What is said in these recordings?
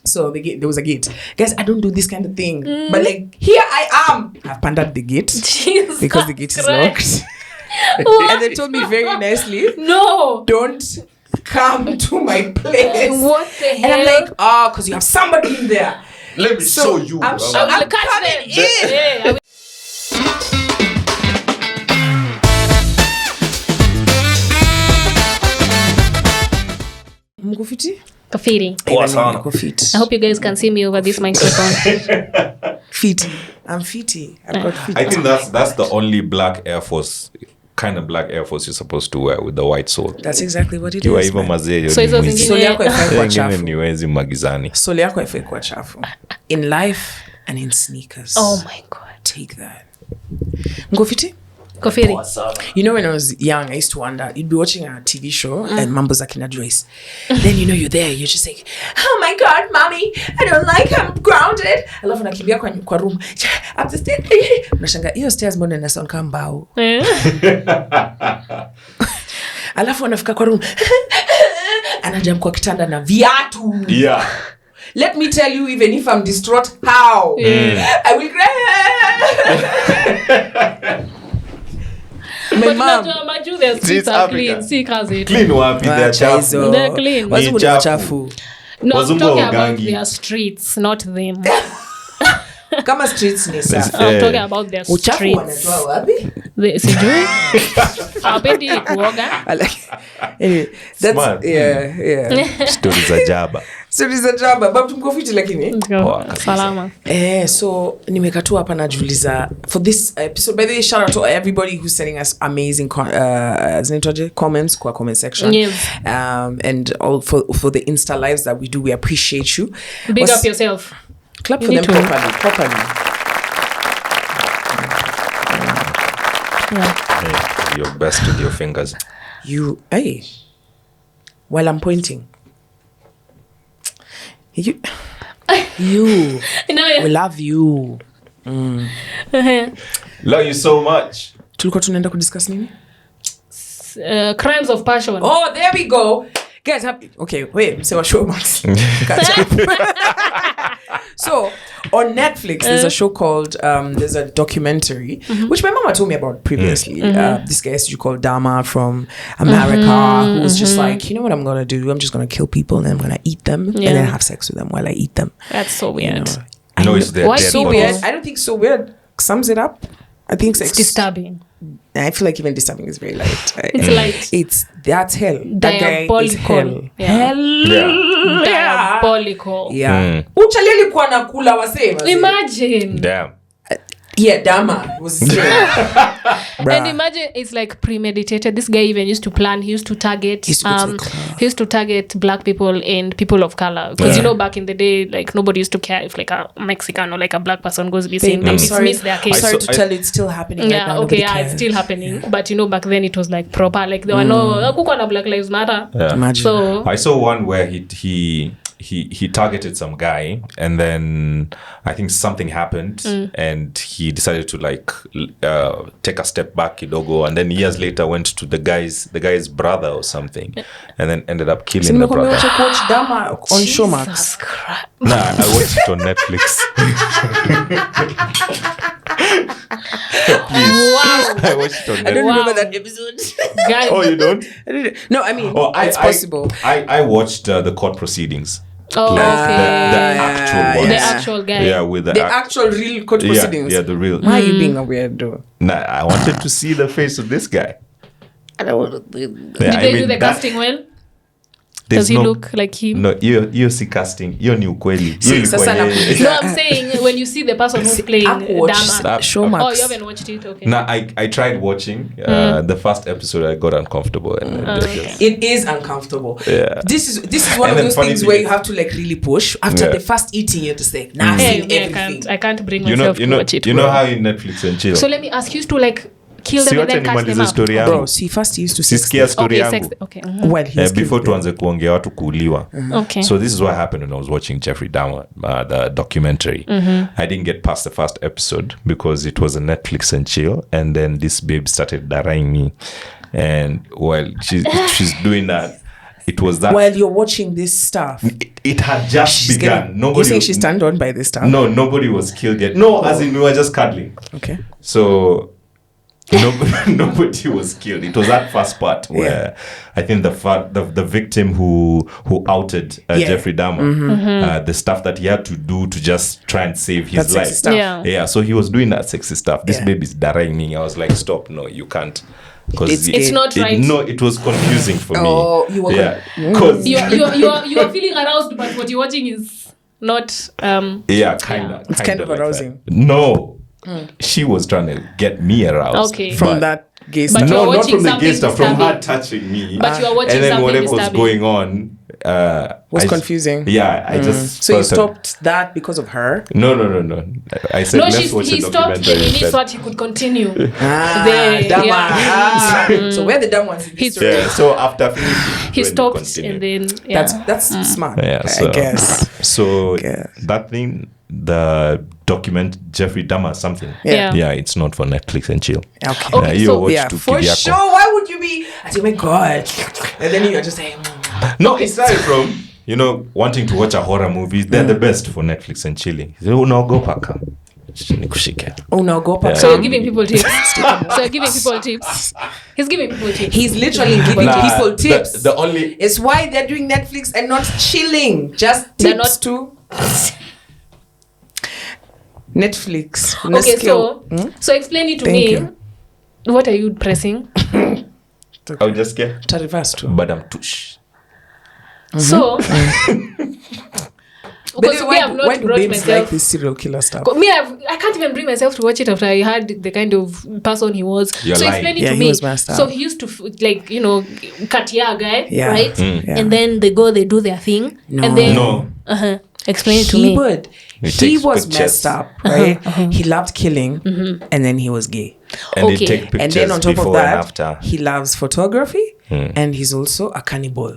So there was a gate. Guys, I don't do this kind of thing. But like, here I am. I've pandered the gate. Jesus because the gate is Christ. locked. And they told me very nicely, No. don't come to my place. What the hell? And I'm like, oh, because you have somebody in there. Let me show you. I'm catch coming them. in. Yeah, I will- Mkufiti? Kafiri. Poa sana. Mkufiti. I hope you guys can see me over this microphone. Fiti. I'm fiti. I've got fiti. I think that's the only black Air Force, kind of black Air Force you're supposed to wear with the white sole. That's exactly what it Kiwa is. hivyo man. mazee. So hizo zingine- Soli yako haifai kuwa Wengine chafu. ni wezi magizani. Soli yako haifai kuwa chafu. In life and in sneakers. Oh my god. Take that. Mkufiti? Kafiri. You know, when I was young, I used to wonder, you'd be watching a TV show and Mambo Zakina Joyce. Then, you know, you're there, you're just like, oh my God, mommy, I don't like, I'm grounded. Alafu nakimbia kwa room. Up the stairs. Unashanga, hiyo stairs mbona inasound kama mbao. Alafu anafika kwa room. Anajam kwa kitanda na viatu. Yeah. Let me tell you, even if I'm distraught, how? I will cry. My mom. Their streets are Africa. clean. See, kazi. Clean wapi? They're chafu. They're clean. Wazungu ni chafu. wachafu. No, I'm Wazungu talking about wagangi. their streets, not them. Kama streets ni safi. I'm talking about their Uchafu streets. wanatoa wapi? Sijui. Hawapendi kuoga. Anyway, that's Smart. yeah. Story za jaba. So this is a job, but mkofiti lakini. Salama. So nimekatua hapa najiuliza for this episode. By the way, shout out to everybody who's sending us amazing comments kwa comment section. Yes. And all for the Insta lives that we do, we appreciate you. Big up yourself. Clap You for them need to. properly. Yeah. Hey, your best with your fingers. You, hey, while I'm pointing. You, No, we love you. Love you so much. Tulikuwa tunaenda kudiscuss nini? crimes of passion. Oh, there we go. Guys, okay, wait, say what show Max. Catch up. So, on Netflix, there's a show called, there's a documentary, which my mama told me about previously. This guy you called Dahmer from America, who was just like, you know what I'm going to do? I'm just going to kill people and then I'm going to eat them and then have sex with them while I eat them. That's so weird. No, it's their Why dead so bodies. weird? I don't think so weird sums it up. I think It's disturbing. I feel like even disturbing is very light. It's light. That's hell. That guy is hell. Diabolical. Yeah. Hell. Yeah. Diabolical. Yeah. Uchali alikuwa nakula wasee. Imagine. Damn. Yeah, Dahmer was And imagine it's like premeditated. This guy even used to plan. He used to target. He used to go to the club. He used to target black people and people of color. Because you know, back in the day, like nobody used to care if like a Mexican or like a black person goes missing. They dismiss their case. Sorry to tell you, it's still happening right Yeah, now. okay, Nobody yeah, it's cares. still happening. But you know, back then it was like proper. Like there were no kukwa na Black Lives Matter. Yeah. Imagine. So I saw one where he targeted some guy, and then I think something happened, and he decided to like take a step back kidogo, and then years later went to the guy's brother or something, and then ended up killing the brother. Watch Dahmer on Showmax. Jesus Christ. Nah, I watched it on Netflix. Wow. I watched it on I don't Netflix. remember that episode. Guys, Oh, you don't? No, I mean, it's possible. I watched the court proceedings. oh, The okay. actual ones. The actual guy. Yeah, with The actual real court proceedings. Yeah, the real. Why are you being a weirdo? Nah, I wanted to see the face of this guy. I don't want to. Did they do the casting well? Does he look like him? No, hiyo si casting. Hiyo ni ukweli. Hiyo ilikuwa sasa yeye. No, I'm saying when you see the person who's playing Dahmer. Showmax. Oh, you haven't watched it? Okay. Nah, I tried watching the first episode. I got uncomfortable. And It is uncomfortable. Yeah. This is one And of then those funny things thing where is- you have to like really push. After the first eating, you're just like, nah, I've seen everything. I can't bring you myself to know watch it. you know how in Netflix and chill. So let me ask you to like kill them Si and wacha then catch them nimalize up. story yangu. Bro, see, first he used to sex Sisikia story Okay, sex. yangu. Okay. while he's Before killed tuanze kuongea watu kuuliwa. Okay. So this is what happened when I was watching Jeffrey Dahmer, the documentary. I didn't get past the first episode because it was a Netflix and chill, and then this babe started daring me, and while she's doing that, it was that. While you're watching this stuff, It had just begun. You think she's turned on by this stuff? No, nobody was killed yet. No, as in we were just cuddling. Okay. So nobody was killed. It was that first part where I think the victim who outed Jeffrey Dahmer, the stuff that he had to do to just try and save his life. Yeah. Yeah, so he was doing that sexy stuff. This baby's dying me. I was like, stop, no, you can't. Because it's not right. No, it was confusing for me. Oh, you were because you are feeling aroused, but what you're watching is not. It's kind of arousing. No. She was trying to get me aroused. Okay. From that gay But stuff. you're No, not watching from the gay something stuff, from her disturbing. touching me. But you are watching and then something whatever was disturbing. going on Was I confusing. Yeah, I just So you felt stopped that because of her? No. I said No, let's watch he a stopped documentary and he instead. thought he could continue. Dumb Yeah. So we're the dumb ones in this story. Yeah, so after finishing, He when stopped continued. and then That's smart. Yeah, I so, guess. So Guess. that thing, the document Jeffrey Dahmer something. Yeah. Yeah, it's not for Netflix and chill. Okay. Okay, you so- watch Yeah, to for Kibyako. sure. Why would you be? I say, oh my God. And then you're just saying, No, it started from wanting to watch a horror movie. They're the best for Netflix and chilling. Oh no, go paka. Nikushike. oh no, go back. So you're giving people tips. He's giving people tips. He's literally giving Nah, people tips. The only It's why they're doing Netflix and not chilling. Just They're tips not- to Netflix. Okay, so explain it to Thank me. you. What are you pressing? I'll just get To reverse too. Madam Tush. So, But because then me, I've why not do brought babes myself. like this serial killer stuff? Me, I can't even bring myself to watch it after I heard the kind of person he was. You're so lying. explain it Yeah, to he me. was messed up. So he used to cut your guy, Yeah. right? Yeah. And then they do their thing, No. and then No. explain it to He me. would. He He takes was pictures. messed up, right? He loved killing, and then he was gay. And Okay. they take pictures And then on top of before and that, after. he loves photography, and he's also a cannibal.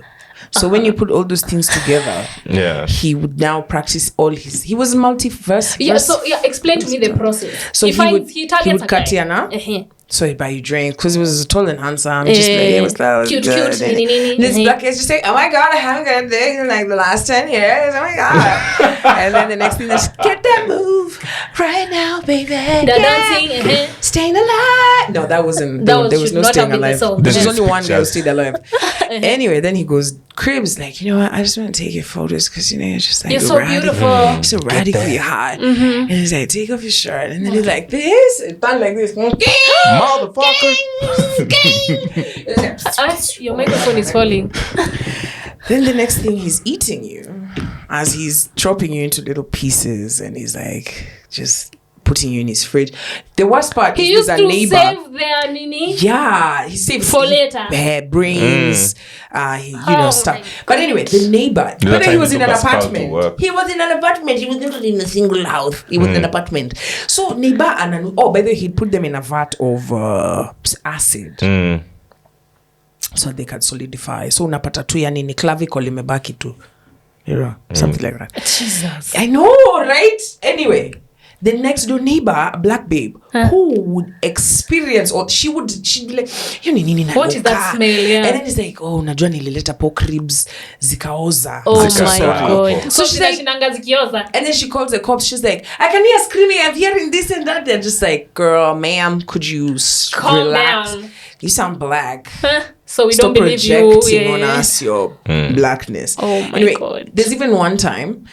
So when you put all those things together, Yeah. he would now practice all his. He was multiverse. Yeah. So explain to me the process. So he he targets would a cut guy. Tiana. So he'd buy you drinks because he was tall and handsome. Just like, it was Cute. good. And this black is just like, oh my God, I haven't got a dick in like the last 10 years. Oh my God. And then the next thing is, get that move right now, baby. They're dancing. Staying alive. No, that wasn't. That there was should no not have staying been the alive. song. There's This only is one girl pictures. stayed alive. Anyway, then he goes, Cribs, like, you know what? I just want to take your photos because, you're just like, You're so beautiful. You're so radically hot. And he's like, take off your shirt. And then he's like, this. It done like this. Motherfucker. Your microphone is falling. Then the next thing, he's eating you as he's chopping you into little pieces, and he's like just putting you in his fridge. The worst part He is used there's to a neighbor. save their nini. Yeah, he saved For later. brains, stuff. my But anyway, the neighbor. The But time he was he in an took us out to apartment. work. He was in an apartment. He was not in a single house. He was in an apartment. So neighbor by the way, he put them in a vat of acid. So they can solidify. So unapata tu yani ni clavicle imebaki tu. Something like that. Jesus. I know, right? Anyway, the next door neighbor, a black babe, who would experience, or she'd be like, "Hiyo ni nini What is that nanuka?" smell? Yeah. And then it's like, oh, najua nilileta pork ribs zikaoza. Oh Zika my sorry. God. So she's like, zinashinanga zikioza. and then she calls the cops. She's like, I can hear screaming. I'm hearing this and that. They're just like, girl, ma'am, could you Calm relax? down. You sound black. So we Stop don't believe you. projecting on us your blackness. Oh my anyway, God. There's even one time,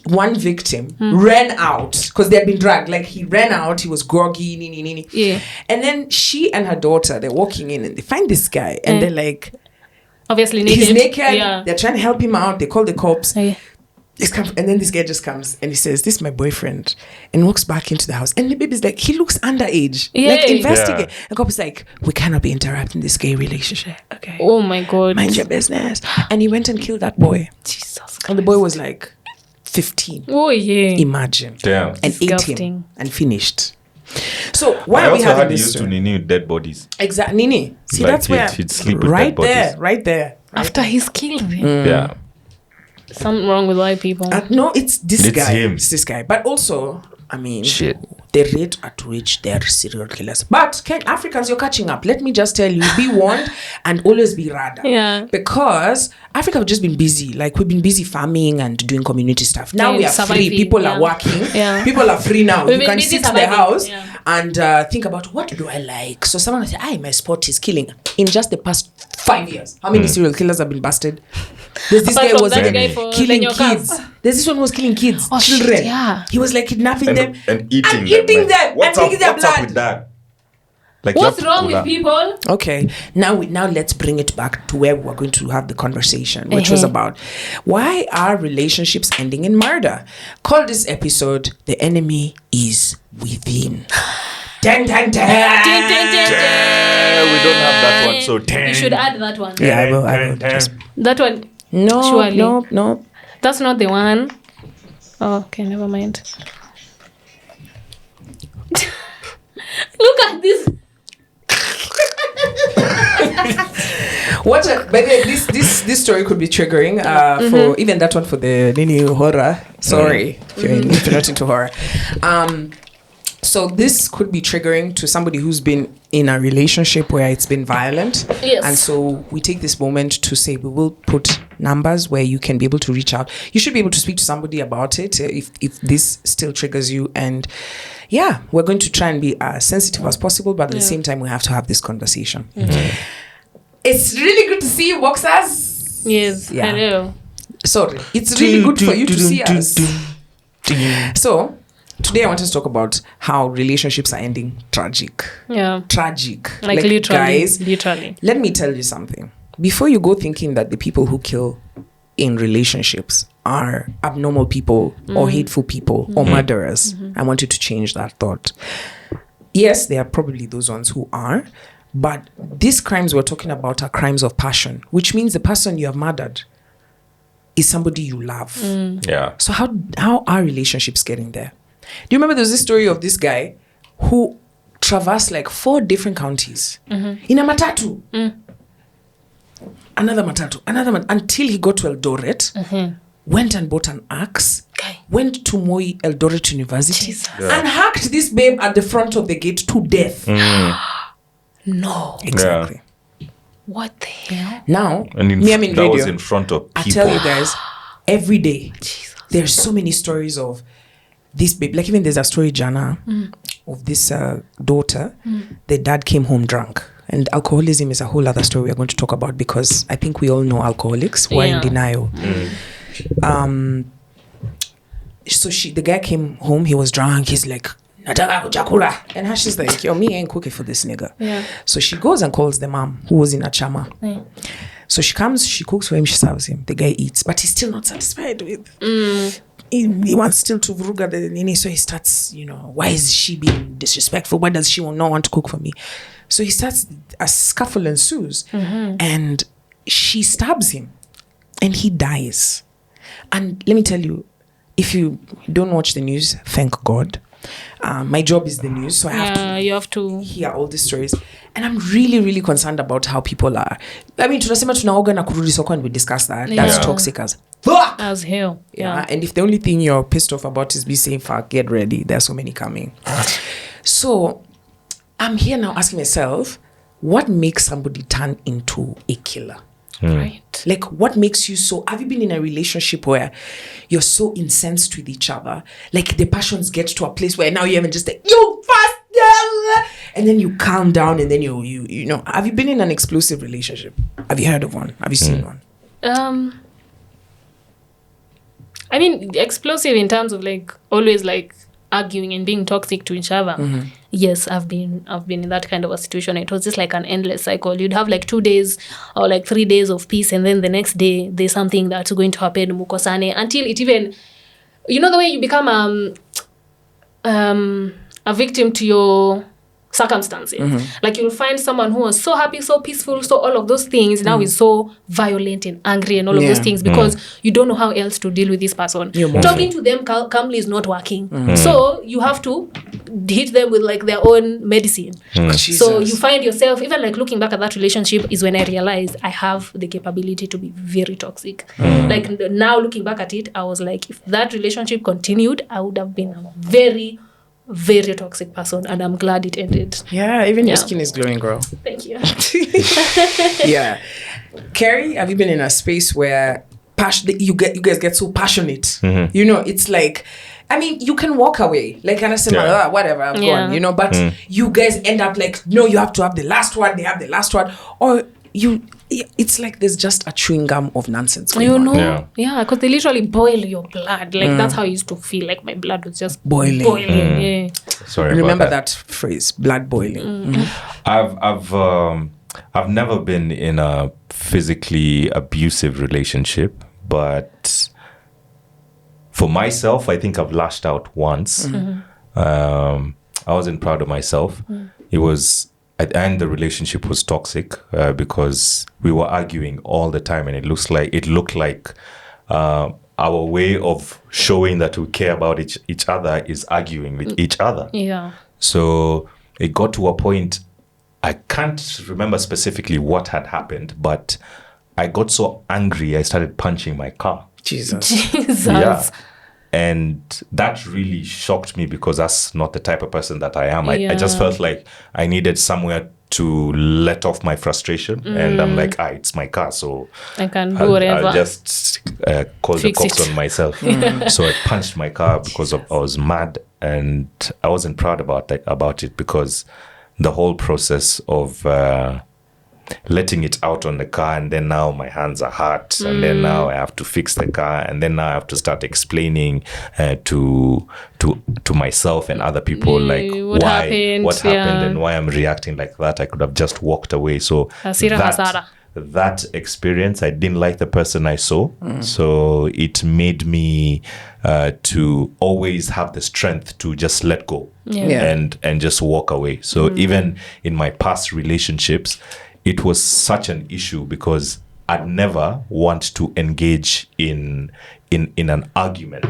one victim ran out because they had been dragged. Like he ran out, he was groggy, nini. Yeah. And then she and her daughter, they're walking in and they find this guy and they're like, Obviously naked. he's naked. Yeah. They're trying to help him out. They call the cops. Yeah. And then this guy just comes and he says, this is my boyfriend, and walks back into the house. And the baby's like, he looks underage. Like, Yay. investigate. Yeah. The cop is like, we cannot be interrupting this gay relationship. Okay. Oh my God. Mind your business. And he went and killed that boy. Jesus Christ. And the boy was like 15. Oh yeah. Imagine. Damn. And ate him Disgusting. and finished. So why I are we also having had this used to story? renew dead bodies. Exactly. Nini. See, Like that's where he'd sleep with right dead there, bodies. After he's killed him. Yeah. Something wrong with white people. No, it's this It's guy. him. It's this guy. But also, I mean, Shit. the rate at which they're serial killers. But Africans, you're catching up. Let me just tell you, be warned and always be rada. Yeah. Because Africa have just been busy. Like, we've been busy farming and doing community stuff. Now And we are surviving, free. People are yeah. working. Yeah. People are free now. We've You been can busy sit in the surviving, house yeah. and think about, what do I like? So someone will say, my sport is killing. In just the past 5 years, how many serial killers have been busted? There's this Apart guy from was that guy for killing Lenyo kids. Cars. There's this one who was killing kids, Oh, shit, children. yeah. He was like kidnapping them And eating and them. eating them What's and up, drinking their what's up blood. with that? Like, What's you have to wrong do with that. people? Okay, now let's bring it back to where we're going to have the conversation, which was about why are relationships ending in murder. Call this episode "The Enemy Is Within." Dun, dun, dun. Yeah, we don't have that one. So You should add that one. Yeah, I will. Just, That one. no, Surely. no. That's not the one. Oh, okay, never mind. Look at this. By the way, this story could be triggering for even that one for the Nini horror. Sorry if you're not into horror. So this could be triggering to somebody who's been in a relationship where it's been violent. Yes. And so we take this moment to say we will put numbers where you can be able to reach out. You should be able to speak to somebody about it if this still triggers you. And yeah, we're going to try and be as sensitive as possible, but at the same time, we have to have this conversation. It's really good to see you, boxers. Yes. Yeah. Hello. Sorry, it's really good for you to see us. So today I want to talk about how relationships are ending tragic. Yeah. Tragic. Like literally. Guys, Literally. let me tell you something. Before you go thinking that the people who kill in relationships are abnormal people or hateful people or murderers, I want you to change that thought. Yes, there are probably those ones who are, but these crimes we're talking about are crimes of passion, which means the person you have murdered is somebody you love. Yeah. So how are relationships getting there? Do you remember there was this story of this guy who traversed like 4 different counties in a matatu? Another matatu, until he got to Eldoret, went and bought an axe, went to Moi Eldoret University, and hacked this babe at the front of the gate to death. No. Exactly. What the hell? Now, And me, I'm in that radio. was in front of people. I tell you guys, every day, there's so many stories of this babe. Like even there's a story, Jana, of this daughter. The dad came home drunk. And alcoholism is a whole other story we're going to talk about because I think we all know alcoholics who are in denial. So the guy came home, he was drunk, he's like, Nataka kuchakula. And she's like, yo, me ain't cooking for this nigga. Yeah. So she goes and calls the mom who was in a chama. Yeah. So she comes, she cooks for him, she serves him. The guy eats, but he's still not satisfied with. He wants still to vruga the nini, so he starts, why is she being disrespectful? Why does she not want to cook for me? So he starts, a scuffle ensues, and she stabs him, and he dies. And let me tell you, if you don't watch the news, thank God. My job is the news, so I have to hear all these stories. And I'm really, really concerned about how people are. I mean, tunasema tunaoga na kurudi soko, and we discuss that. That's toxic as fuck. As hell. Yeah. And if the only thing you're pissed off about is be saying fuck, get ready. There's so many coming. So I'm here now asking myself, what makes somebody turn into a killer? Right. Like, what makes you so... Have you been in a relationship where you're so incensed with each other? Like, the passions get to a place where now you haven't just like, you fast, and then you calm down, and then you know... Have you been in an explosive relationship? Have you heard of one? Have you seen one? I mean, explosive in terms of like always like arguing and being toxic to each other. Yes, I've been in that kind of a situation. It was just like an endless cycle. You'd have like 2 days or like 3 days of peace, and then the next day there's something that's going to happen, mukosane, until it even, the way you become a victim to your circumstances. Like you'll find someone who was so happy, so peaceful, so all of those things now is so violent and angry and all of those things because you don't know how else to deal with this person. Talking to them calmly is not working. So you have to hit them with like their own medicine. So you find yourself, even like looking back at that relationship is when I realized I have the capability to be very toxic. Like now looking back at it, I was like, if that relationship continued, I would have been a very, very toxic person, and I'm glad it ended. Yeah, even your skin is glowing, girl. Thank you. Yeah. Carrie, have you been in a space where you guys get so passionate? You know, it's like, I mean, you can walk away, like, and I say, whatever, I've gone, you know, but you guys end up like, no, you have to have the last one, they have the last one, or it's like there's just a chewing gum of nonsense going on. Yeah, because they literally boil your blood. Like, that's how I used to feel, like my blood was just boiling. Yeah. Sorry, remember that phrase, blood boiling. I've never been in a physically abusive relationship, but for myself, I think I've lashed out once. I wasn't proud of myself. It was, at the end, the relationship was toxic because we were arguing all the time, and it looked like our way of showing that we care about each other is arguing with each other. Yeah. So it got to a point, I can't remember specifically what had happened, but I got so angry I started punching my car. Jesus. Yeah. And that really shocked me because that's not the type of person that I am. I just felt like I needed somewhere to let off my frustration. And I'm like, it's my car, so I can do whatever. I'll just call the cops on myself. So I punched my car because I was mad, and I wasn't proud about it because the whole process of letting it out on the car, and then now my hands are hurt, and then now I have to fix the car, and then now I have to start explaining to myself and other people like what happened and why I'm reacting like that. I could have just walked away. So that experience, I didn't like the person I saw, so it made me to always have the strength to just let go and just walk away. So even in my past relationships, it was such an issue because I'd never want to engage in an argument.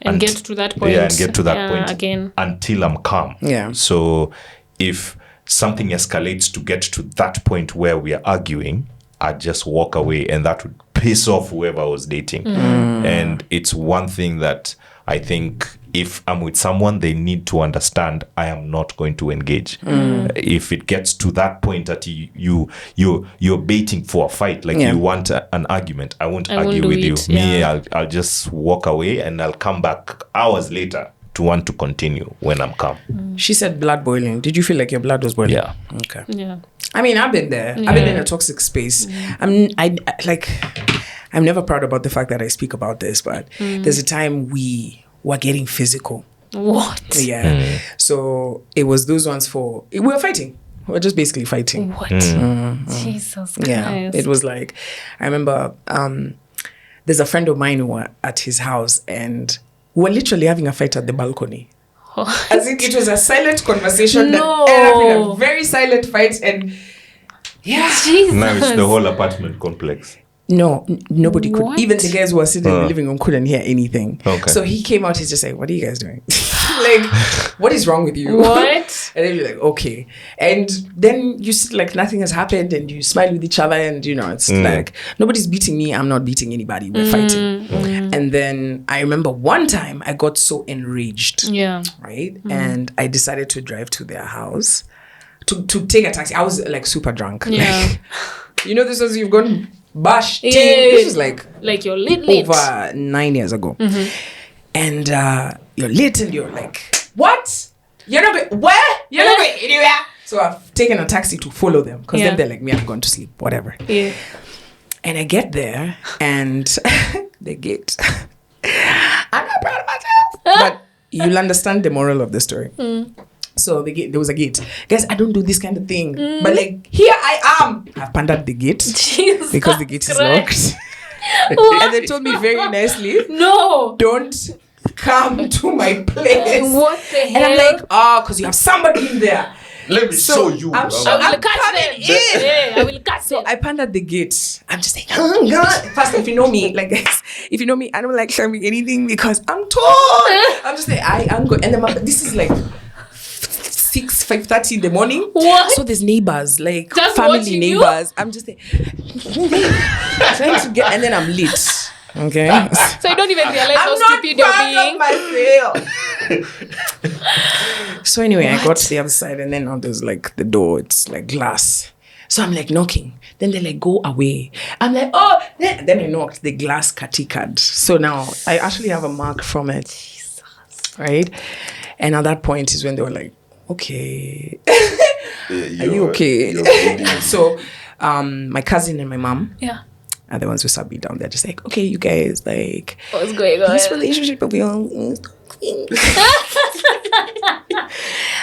And get to that point. And get to that point again until I'm calm. So if something escalates to get to that point where we are arguing, I'd just walk away, and that would piss off whoever I was dating. And it's one thing that I think if I'm with someone, they need to understand I am not going to engage. If it gets to that point that you're baiting for a fight, like you want an argument, I won't argue with you. I'll just walk away, and I'll come back hours later to want to continue when I'm calm. She said blood boiling. Did you feel like your blood was boiling? Yeah. Okay. Yeah. I mean, I've been there. I've been in a toxic space. I'm never proud about the fact that I speak about this, but there's a time we were getting physical. What? Yeah. So it was those ones we were fighting. We were just basically fighting. What? Jesus Christ. Yeah. It was like, I remember there's a friend of mine who were at his house, and we were literally having a fight at the balcony. As in, it was a silent conversation that ended up in a very silent fight, and Jesus. Now it's the whole apartment complex. No, nobody could. Even the guys who were sitting in the living room couldn't hear anything. Okay. So he came out, he's just like, what are you guys doing? Like, what is wrong with you? What? And then you're like, okay. And then you see like nothing has happened, and you smile with each other, and you know, it's like, nobody's beating me, I'm not beating anybody, we're fighting. And then I remember one time I got so enraged. Yeah. Right? And I decided to drive to their house to take a taxi. I was like super drunk. Yeah. Like, you know, this was, you've gone bash. This was like you're lit. Over 9 years ago. And you're lit, and you're like, what? You're not going, where? You're not going anywhere. So I've taken a taxi to follow them, because then they're like, me, I've gone to sleep, whatever. Yeah. And I get there, and the gate. I'm not proud of myself. But you'll understand the moral of the story. So there was a gate. Guys, I don't do this kind of thing. But like, here I am. I've pandered the gate. Jesus because the gate is locked. And they told me very nicely, no, don't come to my place. What the hell? And I'm like, because you have somebody in there. Let me show you. I'm bro. sure I will I'm catch coming them. in. Yeah, I will catch them. I panned at the gate. I'm just like, oh God. First, if you know me, like guys, if you know me, I don't like showing anything because I'm tall. I'm just like, I'm good. And then this is like 5:30 in the morning. What? So there's neighbors, like Just family watching you? neighbors. I'm just like trying to get, and then I'm lit. Okay. So you don't even realize how I'm not stupid you're proud being. of myself. So anyway, I got to the other side, and then now there's like the door. It's like glass. So I'm like knocking. Then they like go away. I'm like, oh. Then I knocked. The glass katikad. So now I actually have a mark from it. Jesus. Right. And at that point is when they were like, okay, are you okay? So my cousin and my mom. Yeah. Are the ones who sat me down. They're just like, okay, you guys, like, What's going on? this relationship of yours.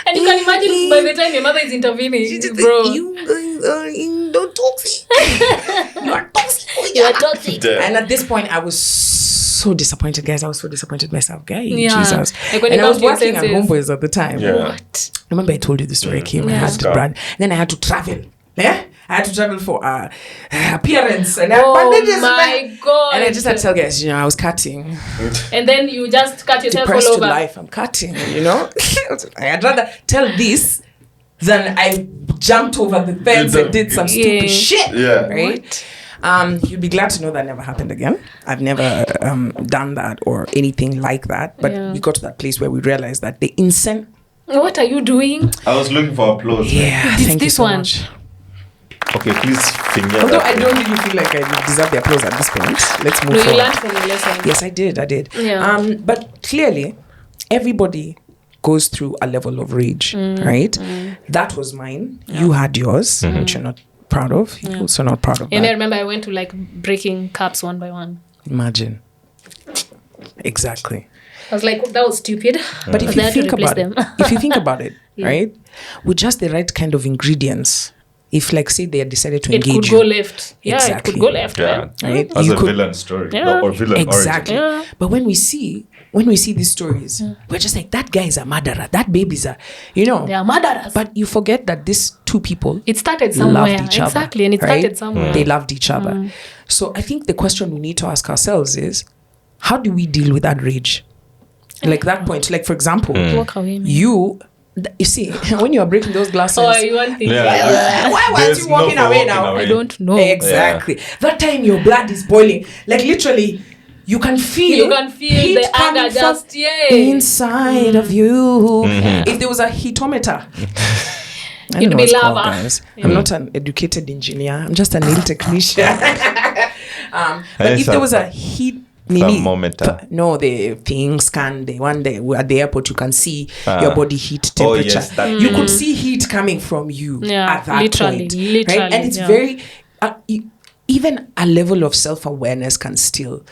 And you can imagine by the time your mother is intervening, bro. You guys are don't toxic. You are toxic. You are toxic. And at this point, I was so disappointed, guys. I was so disappointed myself, guys. Yeah. Jesus. Like when and it I was comes to your working at senses. Homeboys at the time. Yeah. What? Remember I told you the story. I came. I Yeah. had to brand. Then I had to travel. Yeah. I had to travel for appearance and bandages. My God. And I just had to tell guys, you know, I was cutting. And then you just cut yourself Depressed all to over. life. I'm cutting, you know. I'd rather tell this than I jumped over the fence and did some stupid shit. Yeah. Right? You'd be glad to know that never happened again. I've never done that or anything like that. But we got to that place where we realized that the incense. What are you doing? I was looking for applause. man. Yeah, This- thank you this so one. much. Okay, please finger Although that I thing. don't really feel like I deserve the applause at this point. Let's move No, you forward. learned from your lesson. Yes, I did. Yeah. But clearly, everybody goes through a level of rage, right? That was mine. You had yours, which you're not proud of. You're also not proud of And I that. remember I went to like breaking cups one by one. Imagine. Exactly. I was like, that was stupid. But if I you had to think replace about it, them. if you think about it, right? With just the right kind of ingredients, if like say they had decided to It engage could go you, left. Yeah, it Exactly. could go left. Yeah. man. right? As You a could- villain story. Yeah. Or villain Exactly. origin. Yeah. But when we see these stories, we're just like, that guy is a murderer. That baby's a, you know. They are murderers. But you forget that these two people it started somewhere. loved each other. Exactly. And it right? started somewhere. They loved each other. So I think the question we need to ask ourselves is, how do we deal with that rage? Like that point. Like, for example, Walk away, man. you see, when you are breaking those glasses, Oh, you want things. Yeah. why weren't There's you walking no away walking now? away. I don't know. Exactly. That time your blood is boiling. Like literally, you can feel. You can feel heat the anger coming from just, yeah. inside of you. If there was a heatometer. I don't It'd know be what it's called, lava. guys. I'm not an educated engineer. I'm just a nail technician. But if there was a heat. Thermometer. No, the thing scan, the one day at the airport, you can see your body heat Oh, temperature. yes, that You could see heat coming from you Yeah, at that literally, point. literally, Right? And it's yeah. very, even a level of self-awareness can still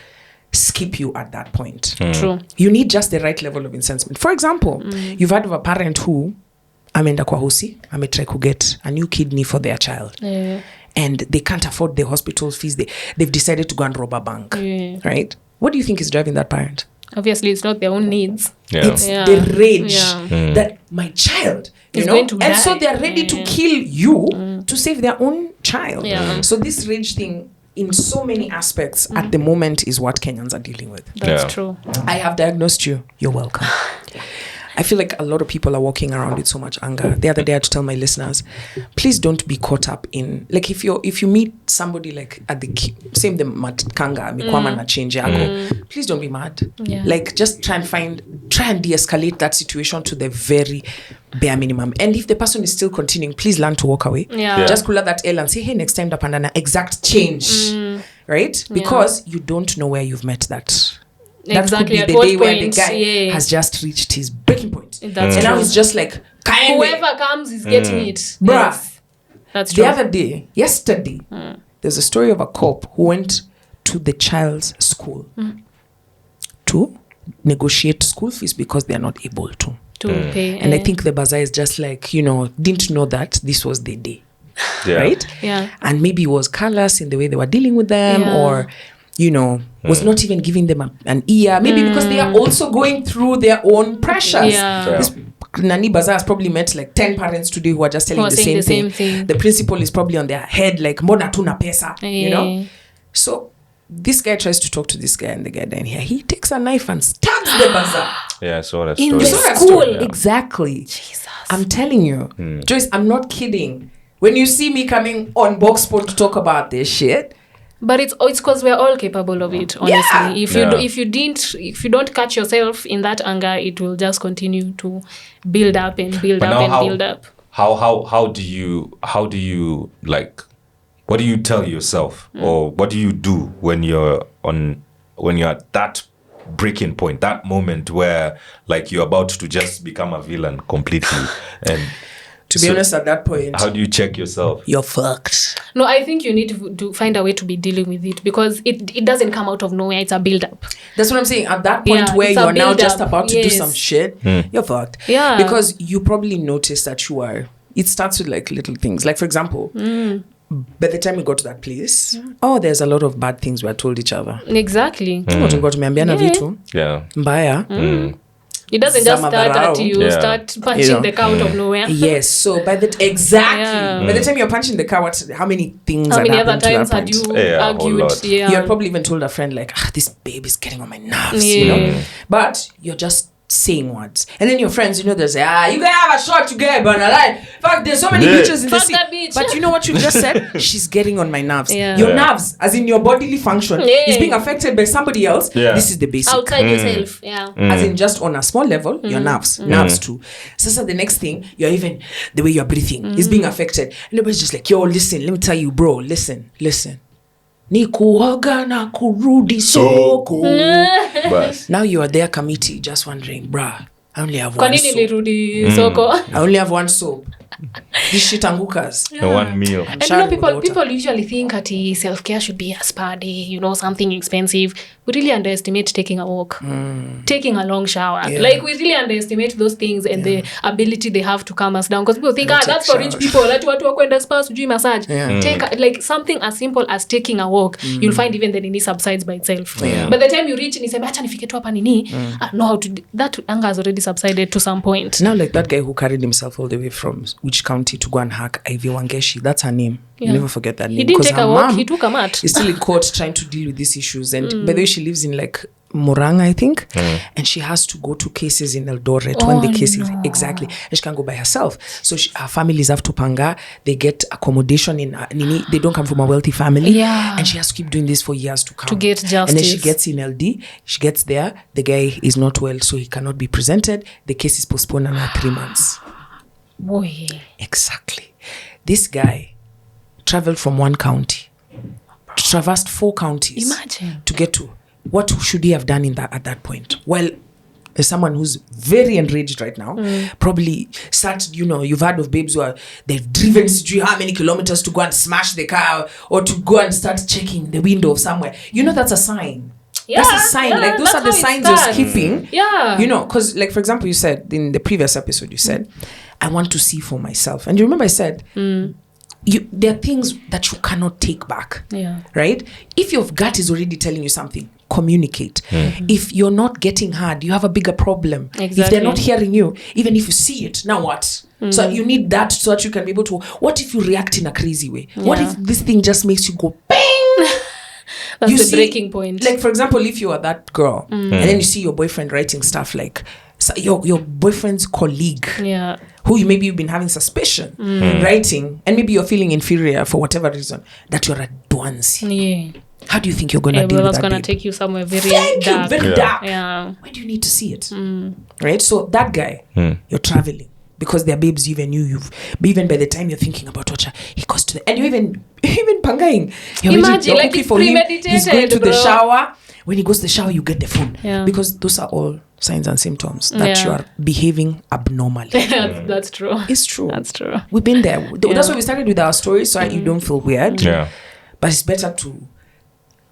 skip you at that point. True. You need just the right level of incensement. For example, you've heard of a parent who ameenda kwa hosi, ametry to get a new kidney for their child. Yeah. And they can't afford the hospital fees. They've decided to go and rob a bank. Yeah. Right? What do you think is driving that parent? Obviously, it's not their own needs. Yeah. It's Yeah. the rage Yeah. that my child, you Is know, going to and so die. they're ready to kill you to save their own child. Yeah. So this rage thing, in so many aspects, at the moment, is what Kenyans are dealing with. That's Yeah. true. I have diagnosed you. You're welcome. I feel like a lot of people are walking around with so much anger. The other day I had to tell my listeners, please don't be caught up in, like, if you meet somebody like at the same the matkanga mikwama na change yako, please don't be mad. Yeah. Like, just try and de-escalate that situation to the very bare minimum. And if the person is still continuing, please learn to walk away. Yeah. Just cooler that L and say, hey, next time dapanda na exact change. Right? Because you don't know where you've met that. That Exactly. could At be the what day where the point, guy yeah. has just reached his breaking point. That's And now true. he's just like, Kaende. Whoever comes is getting it. Bruh. Yes. That's true. The other day, yesterday, there's a story of a cop who went to the child's school to negotiate school fees because they're not able to. pay. And I think the bazaar is just like, didn't know that this was the day. Yeah. Right? Yeah. And maybe it was careless in the way they were dealing with them, Yeah. or was not even giving them an ear, maybe because they are also going through their own pressures. Yeah. Yeah. This Nani Bazaar has probably met like 10 parents today who are just telling the saying same the thing. same thing. The principal is probably on their head like, mbona tuna pesa, you know? Yeah. So this guy tries to talk to this guy, and the guy down here, he takes a knife and stabs the bazaar. Yeah, I saw that In story. the You saw that school. story? Exactly. Jesus. I'm telling you, Joyce, I'm not kidding. When you see me coming on Boxpod to talk about this shit, But it's because we're all capable of it, honestly. Yeah. If you don't catch yourself in that anger, it will just continue to build up and build But up now and build up. How do you like, what do you tell yourself, or what do you do when you're at that breaking point, that moment where like you're about to just become a villain completely? And to be honest, at that point, how do you check yourself? you're fucked. No, I think you need to find a way to be dealing with it, because it doesn't come out of nowhere. It's a build-up. That's what I'm saying. At that point Yeah, where it's a you're now build-up. just about to do Yes. some shit, you're fucked. Yeah. Because you probably notice that it starts with like little things. Like, for example, by the time we got to that place, there's a lot of bad things we had told each other. Exactly. Tulikuwa tumeambiana vitu Yeah. mbaya. It doesn't just Zama start dharau. at you Yeah. start punching You know. the car out of nowhere. Yes, so by the Yeah. by the time you're punching the car, how many things How had many other happened to that times had point? you Yeah, a whole argued? lot. Yeah. You had probably even told a friend like, this babe is getting on my nerves, you know. Yeah. But you're just saying words, and then your friends, they say, you gotta have a shot together, but like, fuck, there's so many bitches in the Fuck sea. that bitch. But you know what you just said? She's getting on my nerves. Yeah. Your nerves, as in your bodily function, Yeah. is being affected by somebody else. Yeah. This is the basic. Outside yourself. Yeah. As in just on a small level, your nerves too. So the next thing, you're even the way you're breathing is being affected. And nobody's just like, yo, listen, let me tell you, bro, listen. Ni kuoga na kurudi soko. Bas. Now you are there committee, just wondering, bruh, I only have Kwa one nini soap. nilirudi soko? I only have one soap. This shit angukas. The one meal. And Sharing with water. people usually think that self-care should be a spa day, something expensive. We really underestimate taking a walk, taking a long shower. Yeah. Like, we really underestimate those things and the ability they have to calm us down. Because people think, that's for rich showers. people. Like, watu wakwenda spa, sujui massage. Yeah. Like something as simple as taking a walk, you'll find even the nini subsides by itself. Yeah. By the time you reach, niseme, acha nifike tu hapa nini, I know how to do. That anger has already subsided to some point. Now, like that guy who carried himself all the way from which county to go and hack Ivy Wangeshi, that's her name. Yeah. You never forget that name. He didn't 'Cause take her a walk, mom he took a mat. is still in court trying to deal with these issues. And by the way, she lives in like Murang'a, I think. And she has to go to cases in Eldoret when the case is exactly. And she can't go by herself. So her families have to panga. They get accommodation in Nini. They don't come from a wealthy family. Yeah. And she has to keep doing this for years to come. To get justice. And then she gets in LD. She gets there. The guy is not well, so he cannot be presented. The case is postponed another 3 months. Boy. Exactly. This guy traveled from one county, traversed 4 counties. Imagine. To get to what should he have done at that point? Well, as someone who's very enraged right now, probably you've heard of babes who they've driven how many kilometers to go and smash the car or to go and start checking the window of somewhere. That's a sign. Yeah, That's a sign. yeah, Like, those that's are the how it signs you're starts. skipping. Yeah. Because, like, for example, you said in the previous episode, you said, I want to see for myself. And you remember I said, there are things that you cannot take back. Yeah. Right? If your gut is already telling you something, communicate. If you're not getting heard, you have a bigger problem. If Exactly. they're not hearing you, even if you see it, now what? So you need that so that you can be able to, what if you react in a crazy way? What if this thing just makes you go bang? That's You the see, breaking point. Like, for example, if you are that girl and then you see your boyfriend writing stuff like your boyfriend's colleague, Yeah. who maybe you've been having suspicion writing, and maybe you're feeling inferior for whatever reason, that you're a Dwansi. Yeah. How do you think you're going to deal Well, with that's that, going to babe? take you somewhere very Thank dark. you, very Yeah. dark. Yeah. Why do you need to see it? Right? So that guy, you're traveling. Because they're babes you even knew even by the time you're thinking about Ocha, he goes to and you even pangaing. Imagine, like, cooking it's for him. He's premeditated, going to the bro. shower. When he goes to the shower, you get the phone. Yeah. Because those are all signs and symptoms that Yeah. you are behaving abnormally. That's true. It's true. That's true. We've been there. That's why we started with our story, so you don't feel weird. Yeah. But it's better to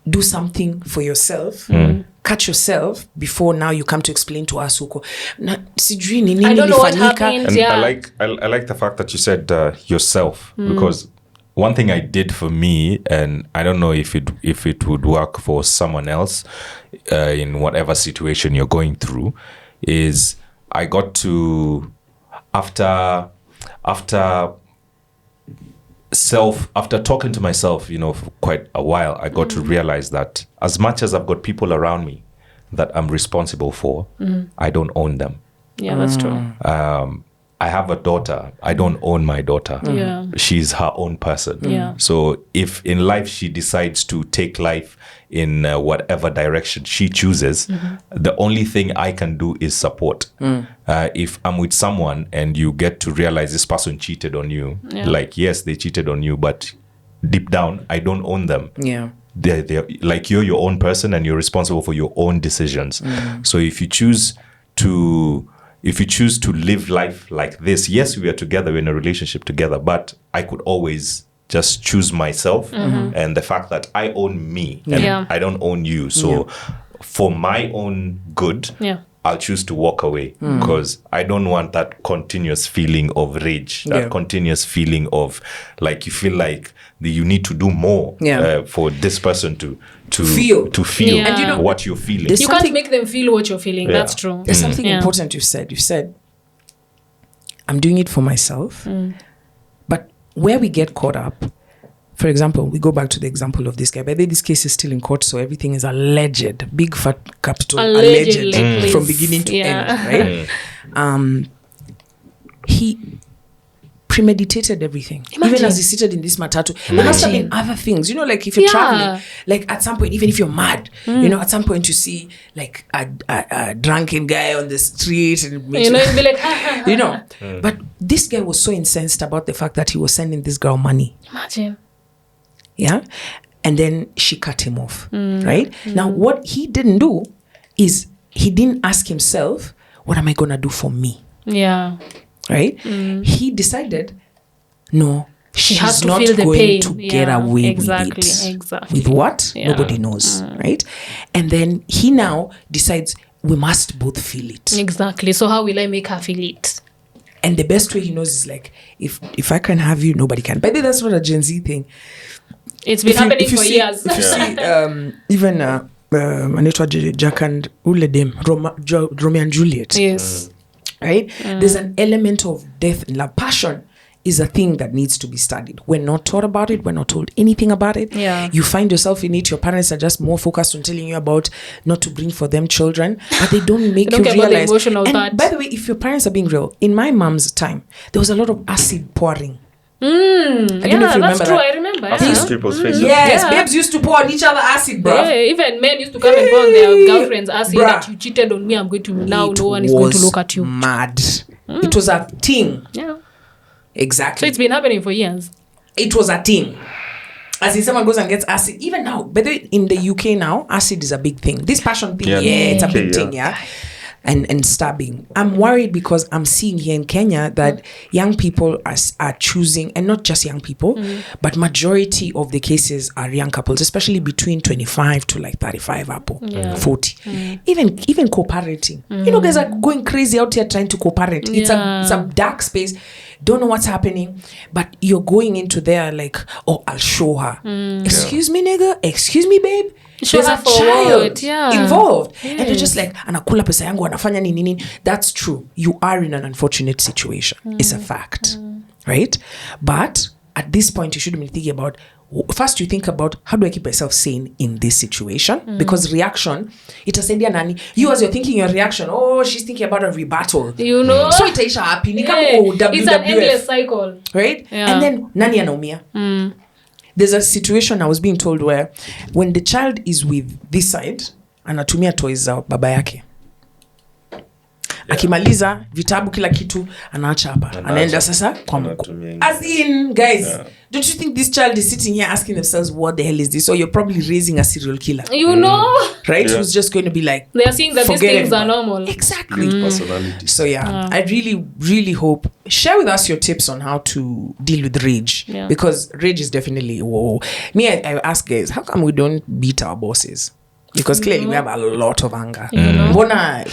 do something for yourself. Catch yourself before now you come to explain to us huko. Na sijui ni nini I don't know what ilifanyika. happened. And Yeah. I like the fact that you said yourself, because one thing I did for me, and I don't know if it would work for someone else in whatever situation you're going through, is I got to after talking to myself, for quite a while, I got to realize that as much as I've got people around me that I'm responsible for, I don't own them. Yeah, that's true. I have a daughter. I don't own my daughter. Yeah. She's her own person. Yeah. So if in life she decides to take life in whatever direction she chooses, the only thing I can do is support. If I'm with someone and you get to realize this person cheated on you, like, yes, they cheated on you, but deep down, I don't own them. Yeah. They're like, you're your own person and you're responsible for your own decisions. So if you choose to live life like this, yes, we are together, we're in a relationship together, but I could always just choose myself and the fact that I own me and I don't own you. So for my own good, I'll choose to walk away because I don't want that continuous feeling of rage, that continuous feeling of like you feel like you need to do more for this person to feel And what you're feeling. You can't make them feel what you're feeling. That's true. There's something important you've said. You've said, I'm doing it for myself. But where we get caught up, for example, we go back to the example of this guy. By the way, this case is still in court, so everything is alleged. Big fat capital alleged from beginning to end, right? He premeditated everything. Imagine. Even as he seated in this matatu. There must have been other things. Like if you're traveling, like at some point, even if you're mad, at some point you see like a drunken guy on the street and you'd be like, But this guy was so incensed about the fact that he was sending this girl money. Imagine. Yeah. And then she cut him off. Right? Now, what he didn't do is he didn't ask himself, what am I going to do for me? Yeah. Right? He decided, no, she's not feel the going pain. to get away with it. Exactly. With what? Nobody knows. Right? And then he now decides, we must both feel it. Exactly. So how will I make her feel it? And the best way he knows is like, if I can have you, nobody can. By the way, that's not a Gen Z thing. It's been happening for years. If you see, even Anitwa Jack and Uledem, Romeo and Juliet. Yes. Right? There's an element of death and love. Passion is a thing that needs to be studied. We're not taught about it. We're not told anything about it. Yeah. You find yourself in it. Your parents are just more focused on telling you about not to bring for them children, but they don't make you realize. The emotional and part. by the way, if your parents are being real, in my mom's time, there was a lot of acid pouring. I don't know if you remember true. that. I remember. Acid people's faces. Yes, babes used to pour on each other acid, bro. Yeah, even men used to come and pour on their girlfriends acid that you cheated on me. I'm going to now. No one is going to look at you. Mad. It was a thing. Yeah. Exactly. So it's been happening for years. It was a thing. As in someone goes and gets acid. Even now, but in the UK now, acid is a big thing. This passion thing, it's a big thing, And stabbing. I'm worried because I'm seeing here in Kenya that young people are choosing, and not just young people, but majority of the cases are young couples, especially between 25 to like 35 up, 40. Even cooperating. Guys are going crazy out here trying to cooperate. It's a dark space. Don't know what's happening, but you're going into there like, oh, I'll show her. Excuse me, nigga. Excuse me, babe. There's a child involved. Yes. And they're just like, anakula pesa yangu, anafanya nini. That's true. You are in an unfortunate situation. It's a fact. Right? But at this point, you shouldn't be thinking about, first you think about, how do I keep myself sane in this situation? Because reaction, itasendia nani. You as you're thinking your reaction, oh, she's thinking about a rebuttal. So itaisha happy. It's an endless cycle. Right? Yeah. And then, nani anaumia? There's a situation I was being told where when the child is with this side, anatumia toys za baba yake. Akimaliza vitabu kila kitu anaacha hapa. Anaenda sasa kwa mko. As in, guys, don't you think this child is sitting here asking themselves, what the hell is this? Or you're probably raising a serial killer. Right? Yeah. Who's just going to be like, they're seeing that these things are normal. Exactly. Personality. So I really, really hope, share with us your tips on how to deal with rage. Yeah. Because rage is definitely, whoa. Me, I ask guys, how come we don't beat our bosses? because clearly we have a lot of anger. know? Mbona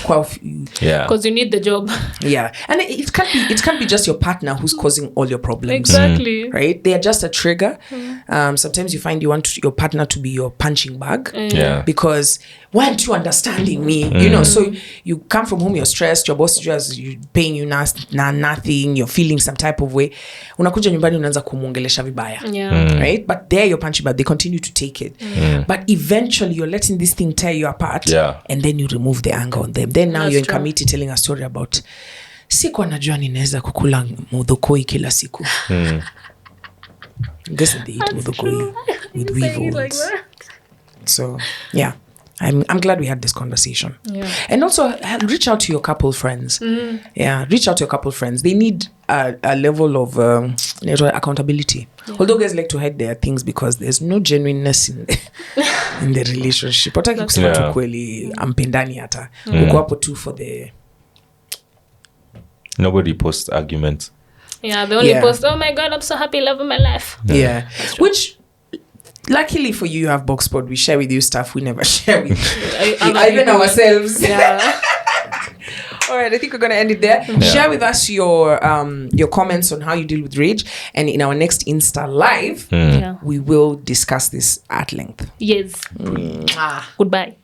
Yeah. Because you need the job. yeah, and it can't be just your partner who's causing all your problems. Exactly. Right? They are just a trigger. Sometimes you find you want your partner to be your punching bag. Yeah. Because why aren't you understanding me? You know, so you come from home, you're stressed, your boss is just paying you nothing, you're feeling some type of way. Unakuja nyumbani unaanza kumuongelesha vibaya. Yeah. Right? But they're your punching bag. They continue to take it. But eventually you're letting this thing tear you apart. Yeah. And then you remove the anger on them. Then now That's you're in true. committee telling a story about siku anajua ninaweza kukula mudhokoi kila siku. Guess they eat mudhokoi with weevils. Like that. So yeah, I'm glad we had this conversation. Yeah. And also reach out to your couple friends. Yeah, reach out to your couple friends. They need a level of accountability. Although guys like to hide their things because there's no genuineness in the relationship. Wataki kusema tu kweli ampendani hata. Uko hapo tu for the Nobody posts arguments. Yeah, the only post, oh my God, I'm so happy loving my life. Yeah. Which, luckily for you, you have Boxpod. We share with you stuff we never share with even ourselves. Yeah. All right, I think we're going to end it there. Share with us your comments on how you deal with rage. And in our next Insta Live, Yeah. we will discuss this at length. Yes. Goodbye.